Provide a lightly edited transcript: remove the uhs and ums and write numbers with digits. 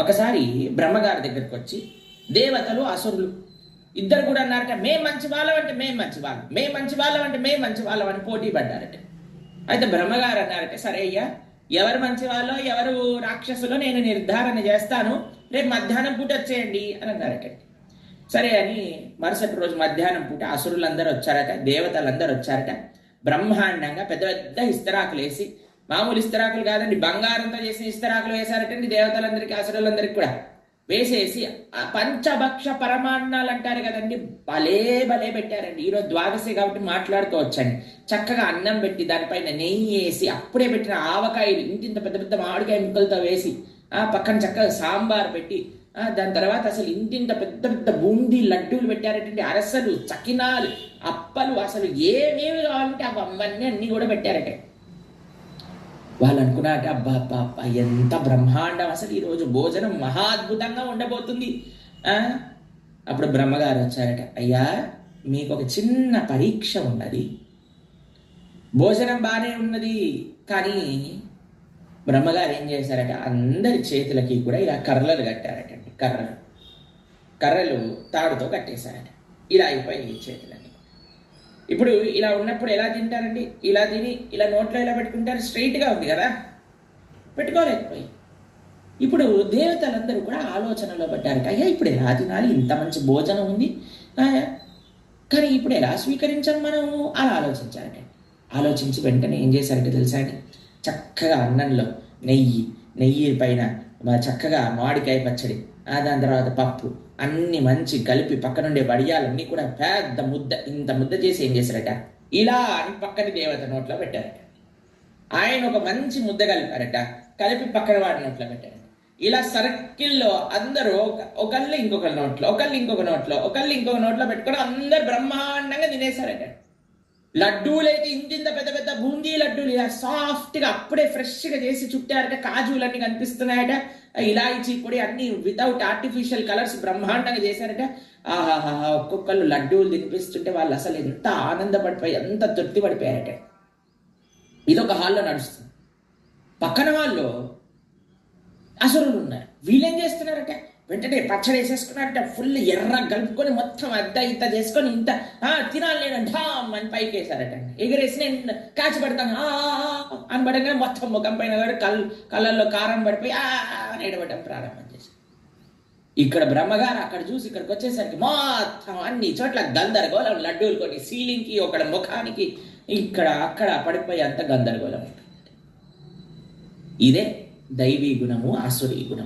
ఒకసారి బ్రహ్మగారి దగ్గరికి వచ్చి దేవతలు అసురులు ఇద్దరు కూడా అన్నారట, మేం మంచి వాళ్ళం అంటే మేం మంచి వాళ్ళం, మేం మంచి వాళ్ళం అంటే మేం మంచి వాళ్ళం అని పోటీ పడ్డారట. అయితే బ్రహ్మగారు అన్నారట, సరే అయ్యా, ఎవరు మంచి వాళ్ళో ఎవరు రాక్షసులో నేను నిర్ధారణ చేస్తాను, రేపు మధ్యాహ్నం పూట వచ్చేయండి అని అన్నారట. సరే అని మరుసటి రోజు మధ్యాహ్నం పూట అసురులందరూ వచ్చారట, దేవతలందరూ వచ్చారట. బ్రహ్మాండంగా పెద్ద పెద్ద ఇస్తరాకులు వేసి, మామూలు ఇస్తరాకులు కాదండి, బంగారంతో చేసిన ఇస్తరాకులు వేశారటండి దేవతలందరికీ అసురులందరికీ కూడా వేసేసి పంచభక్ష పరమాన్నాలు అంటారు కదండి, భలే భలే పెట్టారండి. ఈరోజు ద్వాదశి కాబట్టి మాట్లాడుకోవచ్చండి. చక్కగా అన్నం పెట్టి దానిపైన నెయ్యి వేసి అప్పుడే పెట్టిన ఆవకాయలు ఇంతింత పెద్ద పెద్ద మామిడికాయ ముక్కలతో వేసి పక్కన చక్కగా సాంబార్ పెట్టి దాని తర్వాత అసలు ఇంతింత పెద్ద పెద్ద బూందీ లడ్డూలు పెట్టారటండి, అరసలు, చకినాలు, అప్పలు, అసలు ఏమేమి కావాలంటే అవన్నీ అన్నీ కూడా పెట్టారట. వాళ్ళు అనుకున్నారట, అబ్బా అబ్బా అబ్బా ఎంత బ్రహ్మాండం, అసలు ఈరోజు భోజనం మహా అద్భుతంగా ఉండబోతుంది. అప్పుడు బ్రహ్మగారు వచ్చారట, అయ్యా మీకు ఒక చిన్న పరీక్ష ఉన్నది, భోజనం బాగానే ఉన్నది. కానీ బ్రహ్మగారు ఏం చేశారట, అందరి చేతులకి కూడా ఇలా కర్రలు కట్టారటండి, కర్రలు తాడుతో కట్టేశారట. ఇలా అయిపోయి చేతులని. ఇప్పుడు ఇలా ఉన్నప్పుడు ఎలా తింటారండి, ఇలా తిని ఇలా నోట్లో ఇలా పెట్టుకుంటారు, స్ట్రైట్గా ఉంది కదా, పెట్టుకోలేకపోయి. ఇప్పుడు దేవతలందరూ కూడా ఆలోచనలో పడ్డారట, అయ్యా ఇప్పుడు ఎలా తినాలి, ఇంత మంచి భోజనం ఉంది కానీ ఇప్పుడు ఎలా స్వీకరించాం మనము, అలా ఆలోచించారట. ఆలోచించి వెంటనే ఏం చేశారంటే తెలుసా అండి, చక్కగా అన్నంలో నెయ్యి పైన చక్కగా మామిడికాయ పచ్చడి, దాని తర్వాత పప్పు అన్ని మంచి కలిపి పక్కనుండే వడియాలన్నీ కూడా పెద్ద ముద్ద, ఇంత ముద్ద చేసి ఏం చేశారట, ఇలా అని పక్కని దేవత నోట్లో పెట్టారట. ఆయన ఒక మంచి ముద్ద కలిపారట, కలిపి పక్కన వాడి నోట్లో పెట్టారట. ఇలా సర్కిల్లో అందరూ ఒకళ్ళు ఇంకొక నోట్లో, ఒకళ్ళు ఇంకొక నోట్లో, ఒకళ్ళు ఇంకొక నోట్లో పెట్టుకొని అందరు బ్రహ్మాండంగా తినేశారట. లడ్డూలైతే ఇంత పెద్ద పెద్ద బూందీ లడ్డూలు ఇలా సాఫ్ట్గా అప్పుడే ఫ్రెష్గా చేసి చుట్టారట, కాజులన్నీ కనిపిస్తున్నాయట, ఇలాయచీ పొడి అన్ని వితౌట్ ఆర్టిఫిషియల్ కలర్స్ బ్రహ్మాండంగా చేశారట. ఆహాహా, ఒక్కొక్కళ్ళు లడ్డూలు తినిపిస్తుంటే వాళ్ళు అసలు ఎంత ఆనందపడిపోయి ఎంత తృప్తి పడిపోయారట. ఇదొక హాల్లో నడుస్తుంది. పక్కన వాళ్ళు అసురులు ఉన్నారు, వీళ్ళేం చేస్తున్నారట, వెంటనే పచ్చడి వేసేసుకున్నారట, ఫుల్ ఎర్ర కలుపుకొని మొత్తం ఇంత చేసుకొని ఇంత తినాలి నేను ఢామ్ అని పైకి వేసారట. ఎగిరేసి నేను కాచి పడతాను అని పడగానే మొత్తం ముఖం పైన కళ్ళల్లో కారం పడిపోయి అని ఎడబడడం ప్రారంభం చేశారు. ఇక్కడ బ్రహ్మగారు అక్కడ చూసి ఇక్కడికి వచ్చేసరికి మొత్తం అన్ని చోట్ల గందరగోళం, లడ్డూలు కొన్ని సీలింగ్కి, ఒకటి ముఖానికి, ఇక్కడ అక్కడ పడిపోయి అంత గందరగోళం. ఇదే దైవీ గుణము, ఆసురీ గుణము.